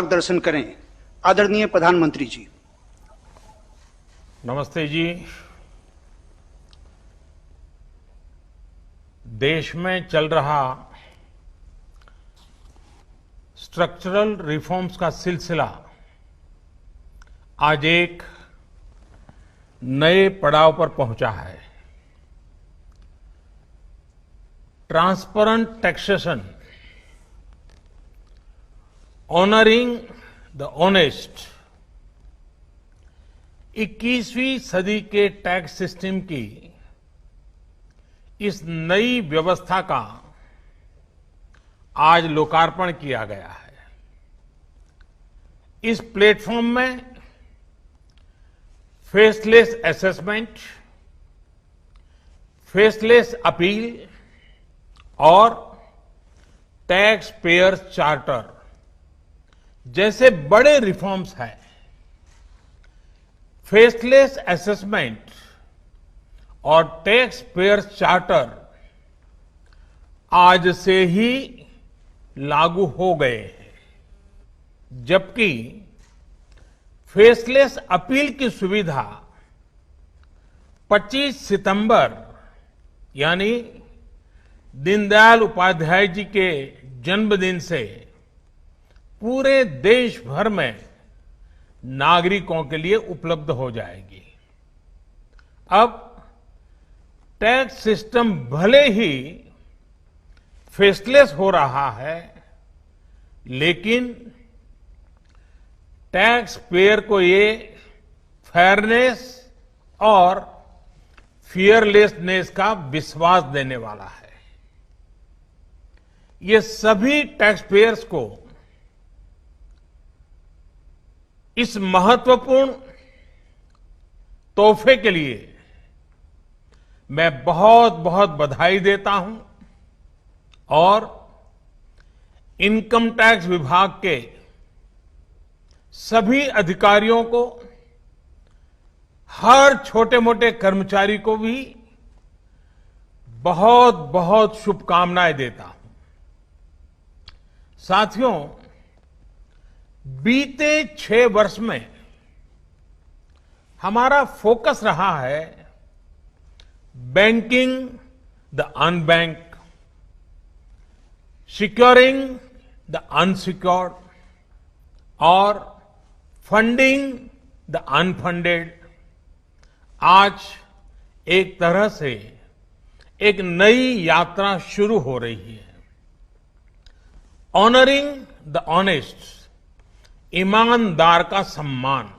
मार्गदर्शन करें। आदरणीय प्रधानमंत्री जी। नमस्ते जी। देश में चल रहा स्ट्रक्चरल रिफॉर्म्स का सिलसिला आज एक नए पड़ाव पर पहुंचा है। Transparent taxation, honouring the honest, 21वीं सदी के टैक्स सिस्टम की इस नई व्यवस्था का आज लोकार्पण किया गया है। इस प्लेटफॉर्म में फेसलेस असेसमेंट, फेसलेस अपील और टैक्स पेयर्स चार्टर जैसे बड़े रिफॉर्म्स हैं। फेसलेस असेसमेंट और टैक्स पेयर्स चार्टर आज से ही लागू हो गए हैं, जबकि फेसलेस अपील की सुविधा 25 सितंबर यानी दीनदयाल उपाध्याय जी के जन्मदिन से पूरे देश भर में नागरिकों के लिए उपलब्ध हो जाएगी। अब टैक्स सिस्टम भले ही फेसलेस हो रहा है, लेकिन टैक्स पेयर को ये फेयरनेस और फियरलेसनेस का विश्वास देने वाला है। ये सभी टैक्स पेयर्स को इस महत्वपूर्ण तोहफे के लिए मैं बहुत बहुत बधाई देता हूं और इनकम टैक्स विभाग के सभी अधिकारियों को, हर छोटे मोटे कर्मचारी को भी बहुत बहुत शुभकामनाएं देता हूं। साथियों, बीते 6 वर्ष में हमारा फोकस रहा है banking the unbank, securing the unsecured और फंडिंग द अनफंडेड। आज एक तरह से एक नई यात्रा शुरू हो रही है। ऑनरिंग द ऑनेस्ट, ईमानदार का सम्मान।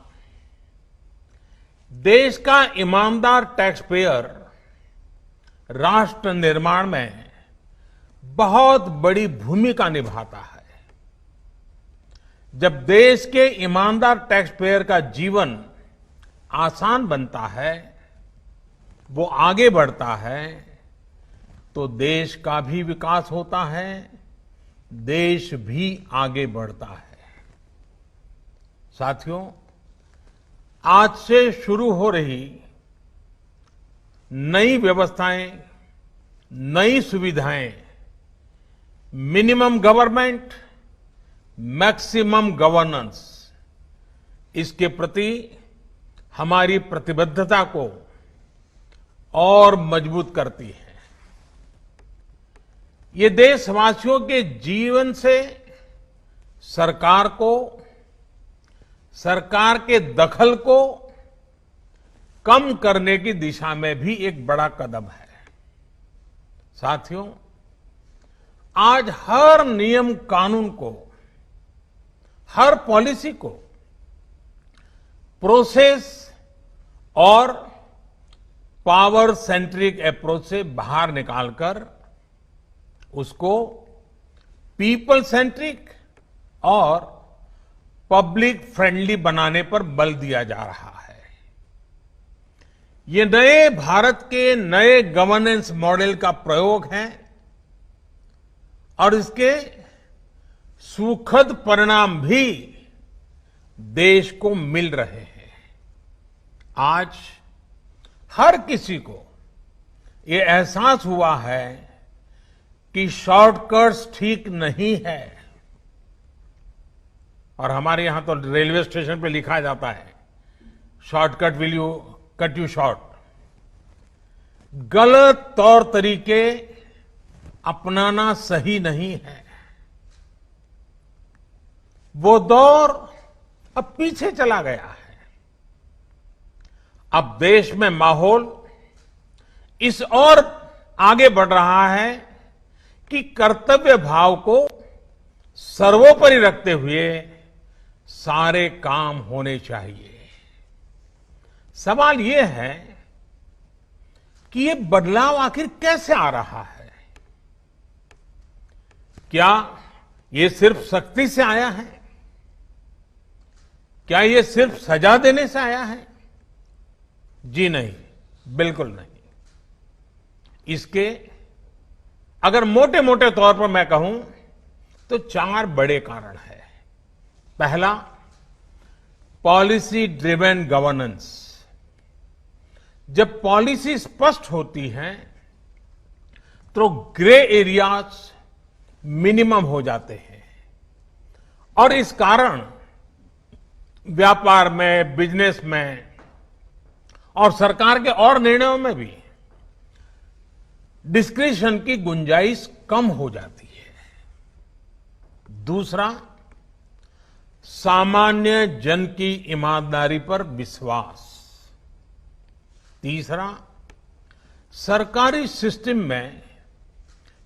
देश का ईमानदार टैक्स पेयर राष्ट्र निर्माण में बहुत बड़ी भूमिका निभाता है। जब देश के ईमानदार टैक्स पेयर का जीवन आसान बनता है, वो आगे बढ़ता है, तो देश का भी विकास होता है, देश भी आगे बढ़ता है। साथियों, आज से शुरू हो रही नई व्यवस्थाएं, नई सुविधाएं मिनिमम गवर्नमेंट, मैक्सिमम गवर्नेंस, इसके प्रति हमारी प्रतिबद्धता को और मजबूत करती है। ये देशवासियों के जीवन से सरकार को, सरकार के दखल को कम करने की दिशा में भी एक बड़ा कदम है। साथियों, आज हर नियम कानून को, हर पॉलिसी को प्रोसेस और पावर सेंट्रिक अप्रोच से बाहर निकालकर उसको पीपल सेंट्रिक और पब्लिक फ्रेंडली बनाने पर बल दिया जा रहा है। ये नए भारत के नए गवर्नेंस मॉडल का प्रयोग है और इसके सुखद परिणाम भी देश को मिल रहे हैं। आज हर किसी को ये एहसास हुआ है कि शॉर्टकट्स ठीक नहीं है। और हमारे यहां तो रेलवे स्टेशन पे लिखा जाता है, shortcut will you cut you short. गलत तौर तरीके अपनाना सही नहीं है। वो दौर अब पीछे चला गया है। अब देश में माहौल इस ओर आगे बढ़ रहा है कि कर्तव्य भाव को सर्वोपरि रखते हुए सारे काम होने चाहिए। सवाल यह है कि ये बदलाव आखिर कैसे आ रहा है? क्या ये सिर्फ सख्ती से आया है? क्या ये सिर्फ सजा देने से आया है? जी नहीं, बिल्कुल नहीं। इसके अगर मोटे मोटे तौर पर मैं कहूं तो 4 बड़े कारण हैं। पहला, पॉलिसी ड्रिवन गवर्नेंस। जब पॉलिसी स्पष्ट होती है तो ग्रे एरियाज मिनिमम हो जाते हैं और इस कारण व्यापार में, बिजनेस में और सरकार के और निर्णयों में भी डिस्क्रिशन की गुंजाइश कम हो जाती है। दूसरा, सामान्य जन की ईमानदारी पर विश्वास। तीसरा, सरकारी सिस्टम में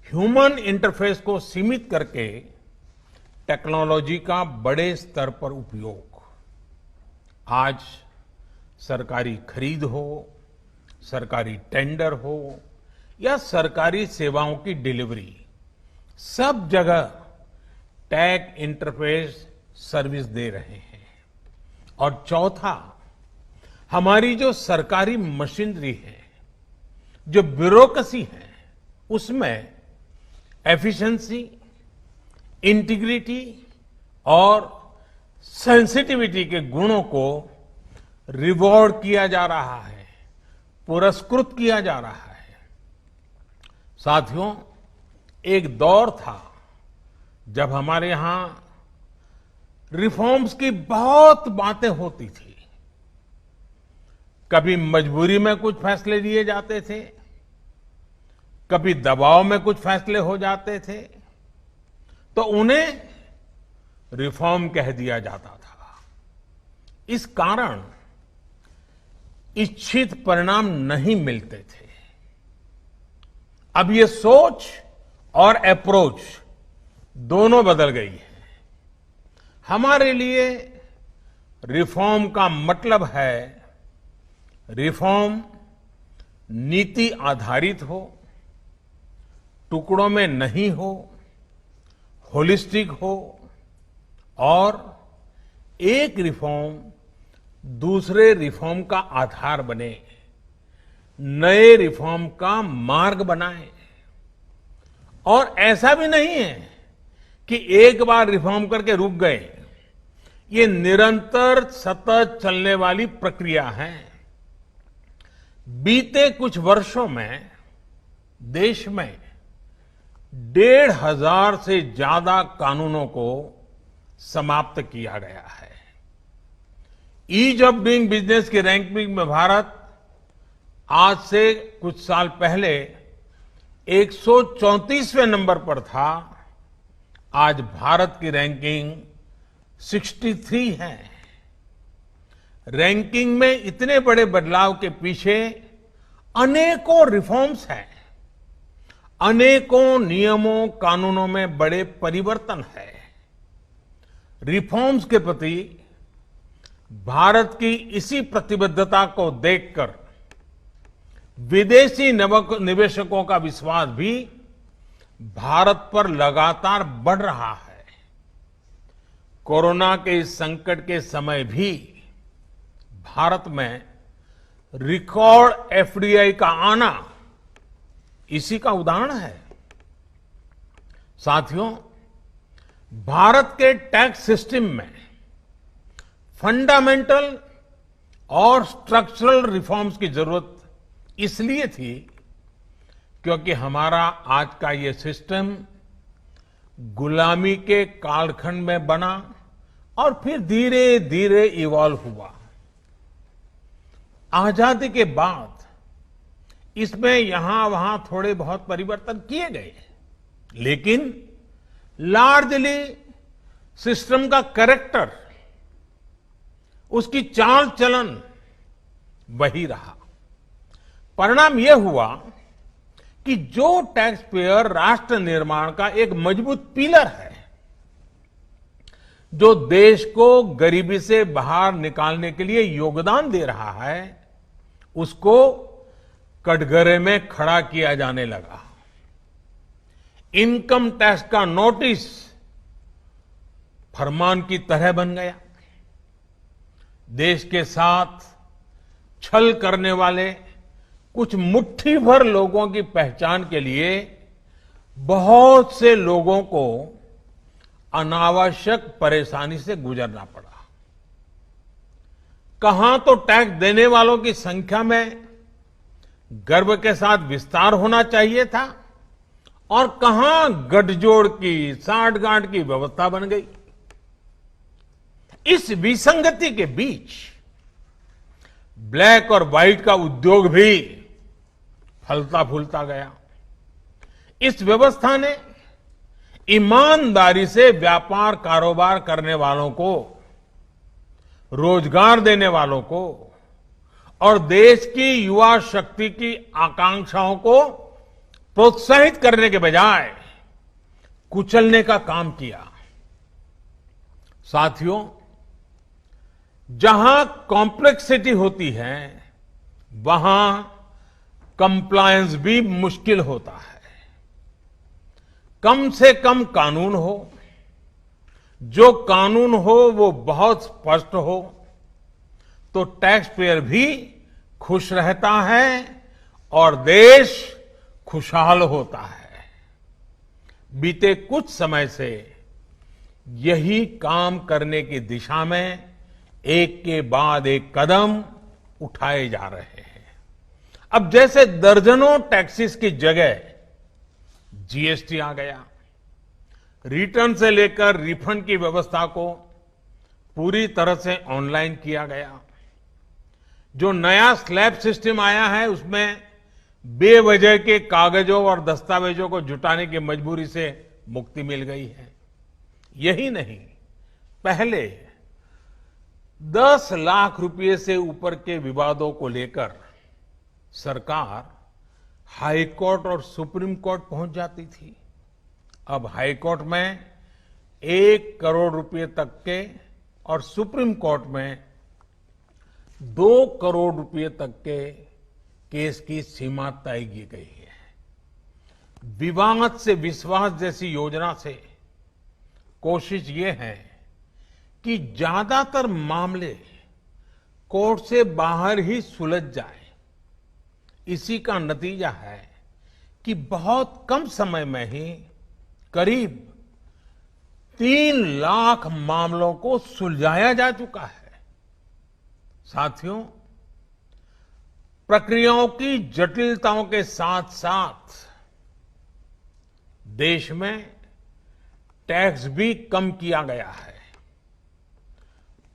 ह्यूमन इंटरफेस को सीमित करके टेक्नोलॉजी का बड़े स्तर पर उपयोग। आज सरकारी खरीद हो, सरकारी टेंडर हो या सरकारी सेवाओं की डिलीवरी, सब जगह टैग इंटरफेस सर्विस दे रहे हैं। और चौथा, हमारी जो सरकारी मशीनरी है, जो ब्यूरोक्रेसी है, उसमें एफिशिएंसी, इंटीग्रिटी और सेंसिटिविटी के गुणों को रिवॉर्ड किया जा रहा है, पुरस्कृत किया जा रहा है। साथियों, एक दौर था जब हमारे यहां रिफॉर्म्स की बहुत बातें होती थी। कभी मजबूरी में कुछ फैसले लिए जाते थे, कभी दबाव में कुछ फैसले हो जाते थे, तो उन्हें रिफॉर्म कह दिया जाता था। इस कारण इच्छित परिणाम नहीं मिलते थे। अब ये सोच और अप्रोच दोनों बदल गई है। हमारे लिए रिफॉर्म का मतलब है रिफॉर्म नीति आधारित हो, टुकड़ों में नहीं हो, होलिस्टिक हो और एक रिफॉर्म दूसरे रिफॉर्म का आधार बने, नए रिफॉर्म का मार्ग बनाए। और ऐसा भी नहीं है कि एक बार रिफॉर्म करके रुक गए। ये निरंतर सतत चलने वाली प्रक्रिया है। बीते कुछ वर्षों में देश में 1,500 से ज्यादा कानूनों को समाप्त किया गया है। ईज ऑफ डूइंग बिजनेस की रैंकिंग में भारत आज से कुछ साल पहले 134वें नंबर पर था। आज भारत की रैंकिंग 63 है। रैंकिंग में इतने बड़े बदलाव के पीछे अनेकों रिफॉर्म्स हैं, अनेकों नियमों कानूनों में बड़े परिवर्तन है। रिफॉर्म्स के प्रति भारत की इसी प्रतिबद्धता को देखकर विदेशी निवेशकों का विश्वास भी भारत पर लगातार बढ़ रहा है। कोरोना के इस संकट के समय भी भारत में रिकॉर्ड एफडीआई का आना इसी का उदाहरण है। साथियों, भारत के टैक्स सिस्टम में फंडामेंटल और स्ट्रक्चरल रिफॉर्म्स की जरूरत इसलिए थी क्योंकि हमारा आज का ये सिस्टम गुलामी के कालखंड में बना और फिर धीरे धीरे इवॉल्व हुआ। आजादी के बाद इसमें यहां वहां थोड़े बहुत परिवर्तन किए गए, लेकिन लार्जली सिस्टम का कैरेक्टर, उसकी चाल चलन वही रहा। परिणाम यह हुआ कि जो टैक्स पेयर राष्ट्र निर्माण का एक मजबूत पिलर है, जो देश को गरीबी से बाहर निकालने के लिए योगदान दे रहा है, उसको कटघरे में खड़ा किया जाने लगा। इनकम टैक्स का नोटिस फरमान की तरह बन गया। देश के साथ छल करने वाले कुछ मुट्ठी भर लोगों की पहचान के लिए बहुत से लोगों को अनावश्यक परेशानी से गुजरना पड़ा। कहां तो टैक्स देने वालों की संख्या में गर्व के साथ विस्तार होना चाहिए था, और कहां गठजोड़ की, साठगांठ की व्यवस्था बन गई। इस विसंगति के बीच ब्लैक और व्हाइट का उद्योग भी फलता फूलता गया। इस व्यवस्था ने ईमानदारी से व्यापार कारोबार करने वालों को, रोजगार देने वालों को और देश की युवा शक्ति की आकांक्षाओं को प्रोत्साहित करने के बजाय कुचलने का काम किया। साथियों, जहां कॉम्प्लेक्सिटी होती है, वहां कंप्लायंस भी मुश्किल होता है। कम से कम कानून हो, जो कानून हो वो बहुत स्पष्ट हो, तो टैक्स पेयर भी खुश रहता है और देश खुशहाल होता है। बीते कुछ समय से यही काम करने की दिशा में एक के बाद एक कदम उठाए जा रहे हैं। अब जैसे दर्जनों टैक्सेस की जगह जीएसटी आ गया, रिटर्न से लेकर रिफंड की व्यवस्था को पूरी तरह से ऑनलाइन किया गया। जो नया स्लैब सिस्टम आया है, उसमें बेवजह के कागजों और दस्तावेजों को जुटाने की मजबूरी से मुक्ति मिल गई है। यही नहीं, पहले 10 लाख रुपए से ऊपर के विवादों को लेकर सरकार हाई कोर्ट और सुप्रीम कोर्ट पहुंच जाती थी। अब हाई कोर्ट में 1 करोड़ रुपए तक के और सुप्रीम कोर्ट में 2 करोड़ रुपए तक के केस की सीमा तय की गई है। विवाद से विश्वास जैसी योजना से कोशिश ये है कि ज्यादातर मामले कोर्ट से बाहर ही सुलझ जाए। इसी का नतीजा है कि बहुत कम समय में ही करीब 3 लाख मामलों को सुलझाया जा चुका है। साथियों, प्रक्रियाओं की जटिलताओं के साथ साथ देश में टैक्स भी कम किया गया है।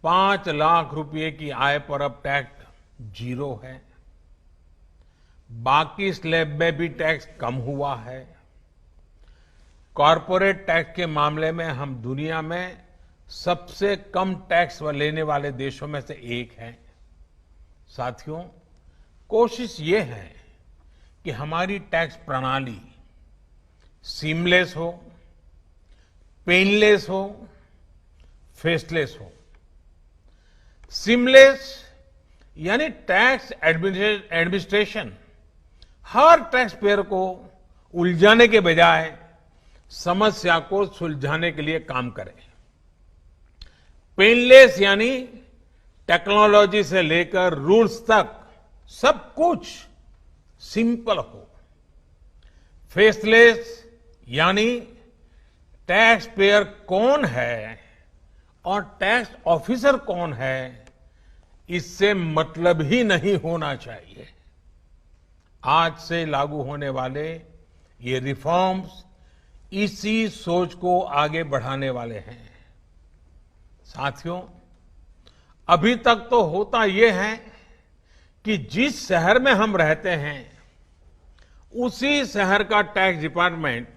5 लाख रुपए की आय पर अब टैक्स 0 है। बाकी स्लैब में भी टैक्स कम हुआ है। कॉरपोरेट टैक्स के मामले में हम दुनिया में सबसे कम टैक्स लेने वाले देशों में से एक हैं। साथियों, कोशिश ये है कि हमारी टैक्स प्रणाली सीमलेस हो, पेनलेस हो, फेसलेस हो। सीमलेस यानी टैक्स एडमिनिस्ट्रेशन हर टैक्स पेयर को उलझाने के बजाय समस्या को सुलझाने के लिए काम करे। पेनलेस यानी टेक्नोलॉजी से लेकर रूल्स तक सब कुछ सिंपल हो। फेसलेस यानी टैक्स पेयर कौन है और टैक्स ऑफिसर कौन है, इससे मतलब ही नहीं होना चाहिए। आज से लागू होने वाले ये रिफॉर्म्स इसी सोच को आगे बढ़ाने वाले हैं। साथियों, अभी तक तो होता यह है कि जिस शहर में हम रहते हैं उसी शहर का टैक्स डिपार्टमेंट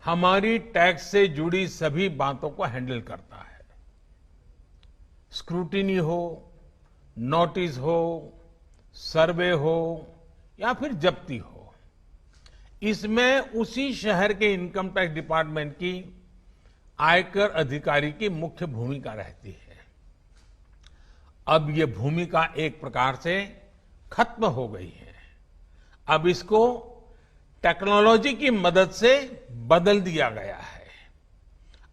हमारी टैक्स से जुड़ी सभी बातों को हैंडल करता है। स्क्रूटिनी हो, नोटिस हो, सर्वे हो या फिर जब्ती हो, इसमें उसी शहर के इनकम टैक्स डिपार्टमेंट की आयकर अधिकारी की मुख्य भूमिका रहती है। अब ये भूमिका एक प्रकार से खत्म हो गई है। अब इसको टेक्नोलॉजी की मदद से बदल दिया गया है।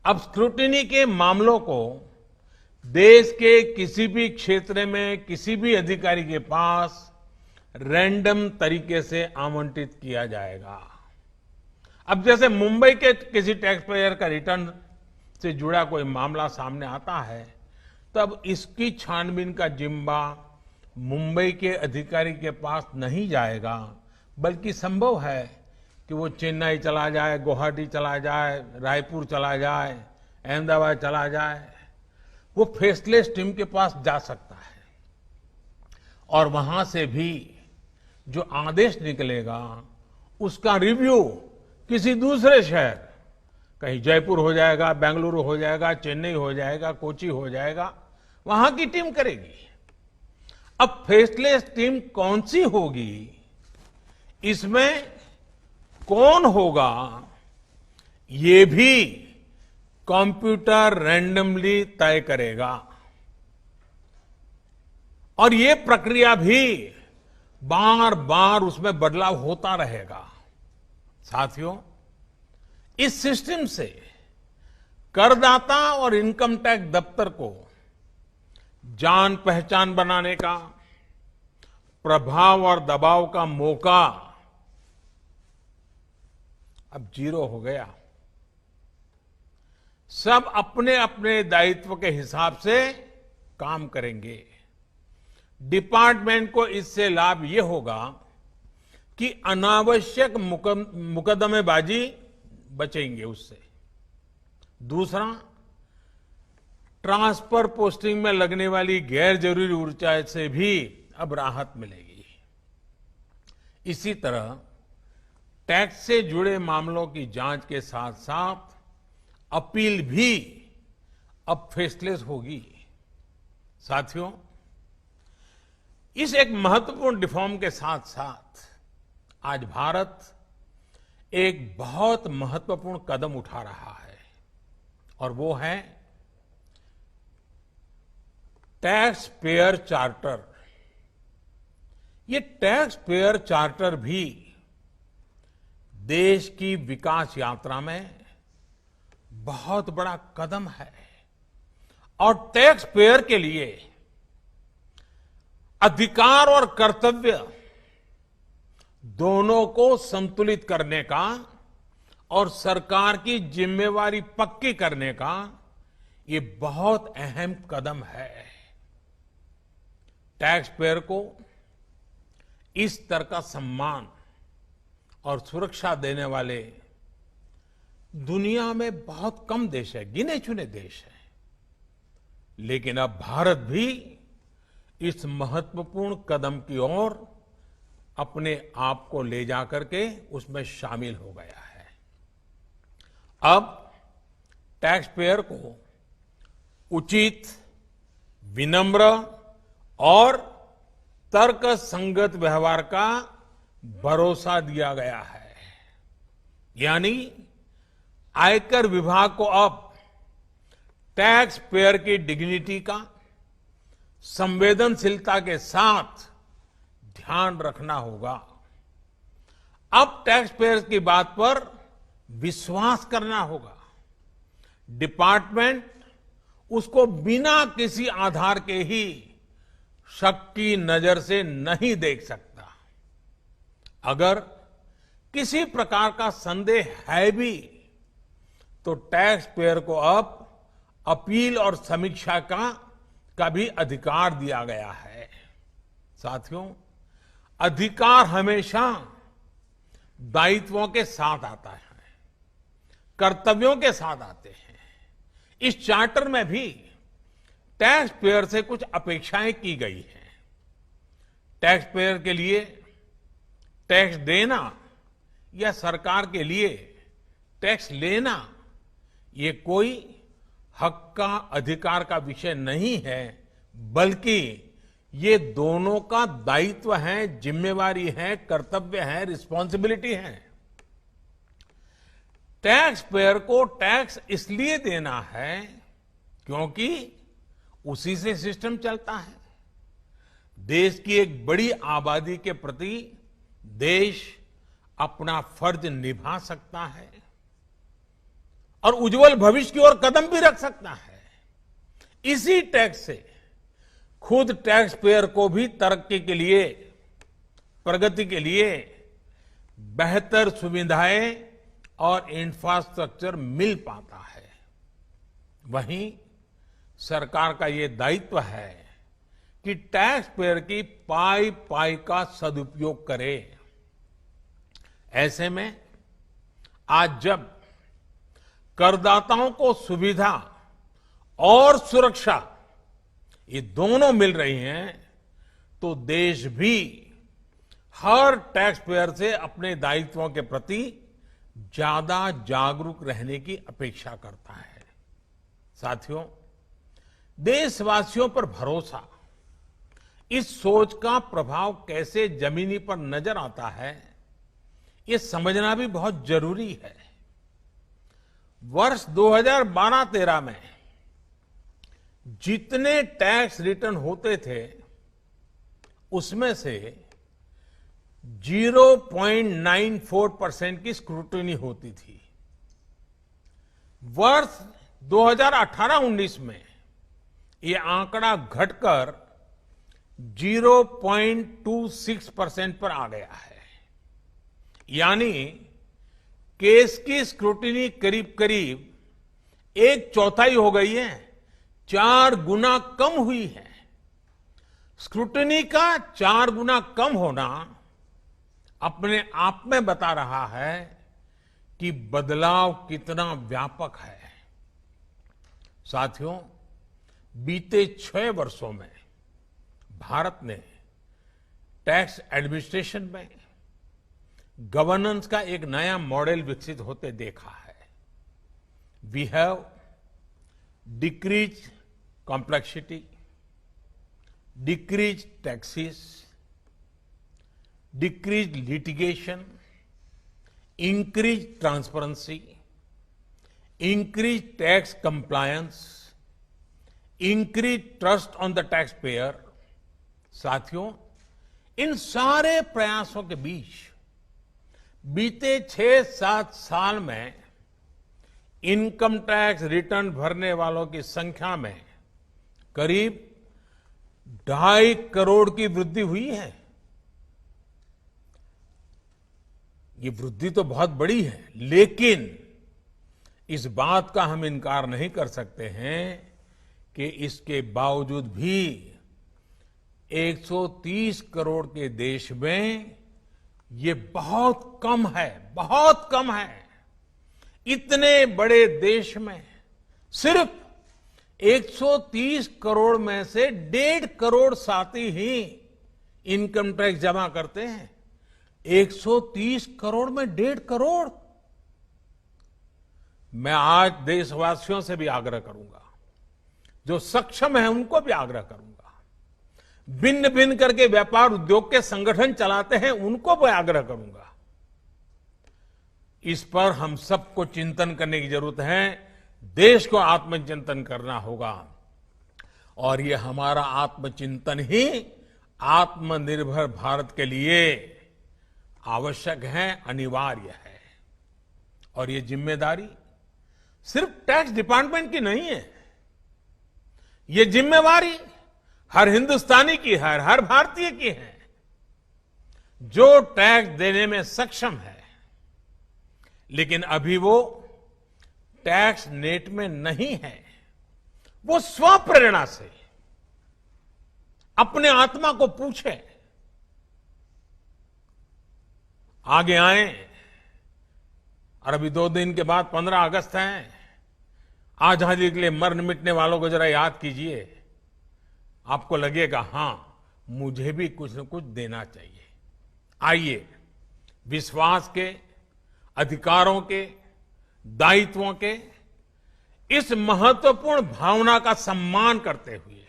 अब स्क्रूटिनी के मामलों को देश के किसी भी क्षेत्र में किसी भी अधिकारी के पास रैंडम तरीके से आवंटित किया जाएगा। अब जैसे मुंबई के किसी टैक्स पेयर का रिटर्न से जुड़ा कोई मामला सामने आता है, तब इसकी छानबीन का जिम्मा मुंबई के अधिकारी के पास नहीं जाएगा, बल्कि संभव है कि वो चेन्नई चला जाए, गुवाहाटी चला जाए, रायपुर चला जाए, अहमदाबाद चला जाए। वो फेसलेस टीम के पास जा सकता है और वहां से भी जो आदेश निकलेगा उसका रिव्यू किसी दूसरे शहर, कहीं जयपुर हो जाएगा, बेंगलुरु हो जाएगा, चेन्नई हो जाएगा, कोची हो जाएगा, वहां की टीम करेगी। अब फेसलेस टीम कौन सी होगी, इसमें कौन होगा, ये भी कंप्यूटर रैंडमली तय करेगा और ये प्रक्रिया भी बार बार उसमें बदलाव होता रहेगा। साथियों, इस सिस्टम से करदाता और इनकम टैक्स दफ्तर को जान पहचान बनाने का, प्रभाव और दबाव का मौका अब जीरो हो गया। सब अपने अपने दायित्व के हिसाब से काम करेंगे। डिपार्टमेंट को इससे लाभ ये होगा कि अनावश्यक मुकदमेबाजी बचेंगे उससे। दूसरा, ट्रांसफर पोस्टिंग में लगने वाली गैर जरूरी ऊर्जा से भी अब राहत मिलेगी। इसी तरह टैक्स से जुड़े मामलों की जांच के साथ साथ अपील भी अब फेसलेस होगी। साथियों, इस एक महत्वपूर्ण रिफॉर्म के साथ साथ आज भारत एक बहुत महत्वपूर्ण कदम उठा रहा है और वो है टैक्स पेयर चार्टर। ये टैक्स पेयर चार्टर भी देश की विकास यात्रा में बहुत बड़ा कदम है और टैक्स पेयर के लिए अधिकार और कर्तव्य दोनों को संतुलित करने का और सरकार की जिम्मेवारी पक्की करने का ये बहुत अहम कदम है। टैक्स पेयर को इस स्तर का सम्मान और सुरक्षा देने वाले दुनिया में बहुत कम देश है, गिने चुने देश हैं। लेकिन अब भारत भी इस महत्वपूर्ण कदम की ओर अपने आप को ले जाकर के उसमें शामिल हो गया है। अब टैक्स पेयर को उचित, विनम्र और तर्क संगत व्यवहार का भरोसा दिया गया है। यानी आयकर विभाग को अब टैक्स पेयर की डिग्निटी का संवेदनशीलता के साथ ध्यान रखना होगा। अब टैक्स पेयर की बात पर विश्वास करना होगा। डिपार्टमेंट उसको बिना किसी आधार के ही शक की नजर से नहीं देख सकता। अगर किसी प्रकार का संदेह है भी तो टैक्स पेयर को अब अपील और समीक्षा का भी अधिकार दिया गया है। साथियों, अधिकार हमेशा दायित्वों के साथ आता है, कर्तव्यों के साथ आते हैं। इस चार्टर में भी टैक्स पेयर से कुछ अपेक्षाएं की गई हैं। टैक्स पेयर के लिए टैक्स देना या सरकार के लिए टैक्स लेना ये कोई हक का अधिकार का विषय नहीं है, बल्कि ये दोनों का दायित्व है, जिम्मेवारी है, कर्तव्य है, रिस्पॉन्सिबिलिटी है। टैक्स पेयर को टैक्स इसलिए देना है क्योंकि उसी से सिस्टम चलता है। देश की एक बड़ी आबादी के प्रति देश अपना फर्ज निभा सकता है और उज्जवल भविष्य की ओर कदम भी रख सकता है। इसी टैक्स से खुद टैक्स पेयर को भी तरक्की के लिए, प्रगति के लिए बेहतर सुविधाएं और इंफ्रास्ट्रक्चर मिल पाता है। वहीं सरकार का ये दायित्व है कि टैक्स पेयर की पाई पाई का सदुपयोग करे। ऐसे में आज जब करदाताओं को सुविधा और सुरक्षा ये दोनों मिल रही हैं, तो देश भी हर टैक्स पेयर से अपने दायित्वों के प्रति ज्यादा जागरूक रहने की अपेक्षा करता है। साथियों, देशवासियों पर भरोसा, इस सोच का प्रभाव कैसे जमीनी पर नजर आता है, ये समझना भी बहुत जरूरी है। वर्ष 2012-13 में जितने टैक्स रिटर्न होते थे उसमें से 0.94% की स्क्रूटनी होती थी। वर्ष 2018-19 में ये आंकड़ा घटकर 0.26% पर आ गया है। यानी केस की स्क्रूटनी करीब करीब 1/4 हो गई है, 4 गुना कम हुई है। स्क्रूटनी का 4 गुना कम होना अपने आप में बता रहा है कि बदलाव कितना व्यापक है। साथियों, बीते 6 वर्षों में भारत ने टैक्स एडमिनिस्ट्रेशन में गवर्नेंस का एक नया मॉडल विकसित होते देखा है। We have decrease complexity, decrease taxes, decrease litigation, increase transparency, increase tax compliance, increase trust on the tax payer. साथियों, इन सारे प्रयासों के बीच बीते 6-7 साल में इनकम टैक्स रिटर्न भरने वालों की संख्या में करीब 2.5 करोड़ की वृद्धि हुई है। ये वृद्धि तो बहुत बड़ी है, लेकिन इस बात का हम इनकार नहीं कर सकते हैं कि इसके बावजूद भी 130 करोड़ के देश में ये बहुत कम है, बहुत कम है। इतने बड़े देश में सिर्फ 130 करोड़ में से 1.5 करोड़ साथी ही इनकम टैक्स जमा करते हैं। 130 करोड़ में 1.5 करोड़। मैं आज देशवासियों से भी आग्रह करूंगा, जो सक्षम है उनको भी आग्रह करूंगा, भिन्न भिन्न करके व्यापार उद्योग के संगठन चलाते हैं उनको भी आग्रह करूंगा। इस पर हम सबको चिंतन करने की जरूरत है। देश को आत्मचिंतन करना होगा और ये हमारा आत्मचिंतन ही आत्मनिर्भर भारत के लिए आवश्यक है, अनिवार्य है। और ये जिम्मेदारी सिर्फ टैक्स डिपार्टमेंट की नहीं है, ये जिम्मेवारी हर हिंदुस्तानी की है, हर भारतीय की है जो टैक्स देने में सक्षम है, लेकिन अभी वो टैक्स नेट में नहीं है। वो स्वप्रेरणा से अपने आत्मा को पूछे, आगे आए। और अभी 2 दिन के बाद 15 अगस्त है। आजादी के लिए मरने मिटने वालों को जरा याद कीजिए, आपको लगेगा हां, मुझे भी कुछ न कुछ देना चाहिए। आइए विश्वास के, अधिकारों के, दायित्वों के इस महत्वपूर्ण भावना का सम्मान करते हुए,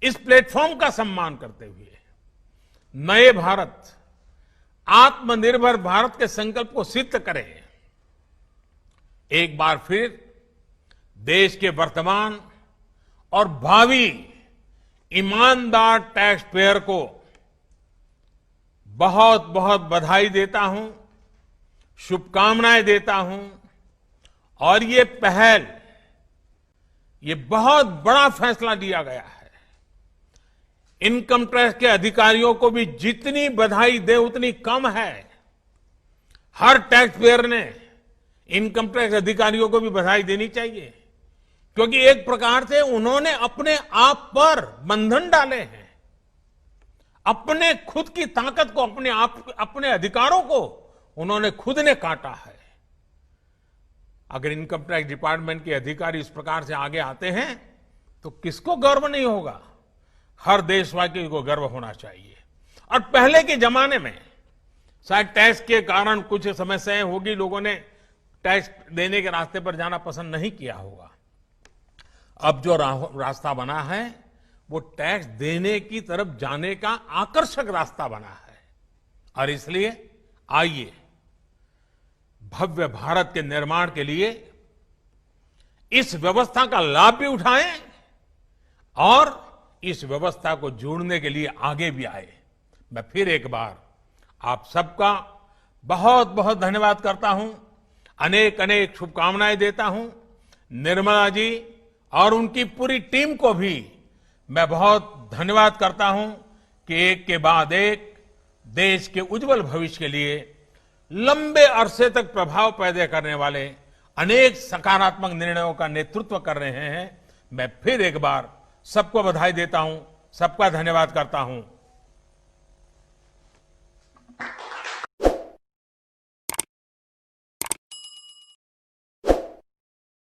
इस प्लेटफॉर्म का सम्मान करते हुए नए भारत, आत्मनिर्भर भारत के संकल्प को सिद्ध करें। एक बार फिर देश के वर्तमान और भावी ईमानदार टैक्स पेयर को बहुत बहुत बधाई देता हूं, शुभकामनाएं देता हूं। और ये पहल, ये बहुत बड़ा फैसला लिया गया है। इनकम टैक्स के अधिकारियों को भी जितनी बधाई दे उतनी कम है। हर टैक्स पेयर ने इनकम टैक्स अधिकारियों को भी बधाई देनी चाहिए, क्योंकि एक प्रकार से उन्होंने अपने आप पर बंधन डाले हैं, अपने खुद की ताकत को, अपने अधिकारों को उन्होंने खुद ने काटा है। अगर इनकम टैक्स डिपार्टमेंट के अधिकारी इस प्रकार से आगे आते हैं तो किसको गर्व नहीं होगा? हर देशवासी को गर्व होना चाहिए। और पहले के जमाने में शायद टैक्स के कारण कुछ समस्याएं होगी, लोगों ने टैक्स देने के रास्ते पर जाना पसंद नहीं किया होगा। अब जो रास्ता बना है वो टैक्स देने की तरफ जाने का आकर्षक रास्ता बना है। और इसलिए आइए भव्य भारत के निर्माण के लिए इस व्यवस्था का लाभ भी उठाएं और इस व्यवस्था को जोड़ने के लिए आगे भी आए। मैं फिर एक बार आप सबका बहुत बहुत धन्यवाद करता हूं, अनेक अनेक शुभकामनाएं देता हूं। निर्मला जी और उनकी पूरी टीम को भी मैं बहुत धन्यवाद करता हूं कि एक के बाद एक देश के उज्जवल भविष्य के लिए लंबे अरसे तक प्रभाव पैदा करने वाले अनेक सकारात्मक निर्णयों का नेतृत्व कर रहे हैं। मैं फिर एक बार सबको बधाई देता हूं, सबका धन्यवाद करता हूं।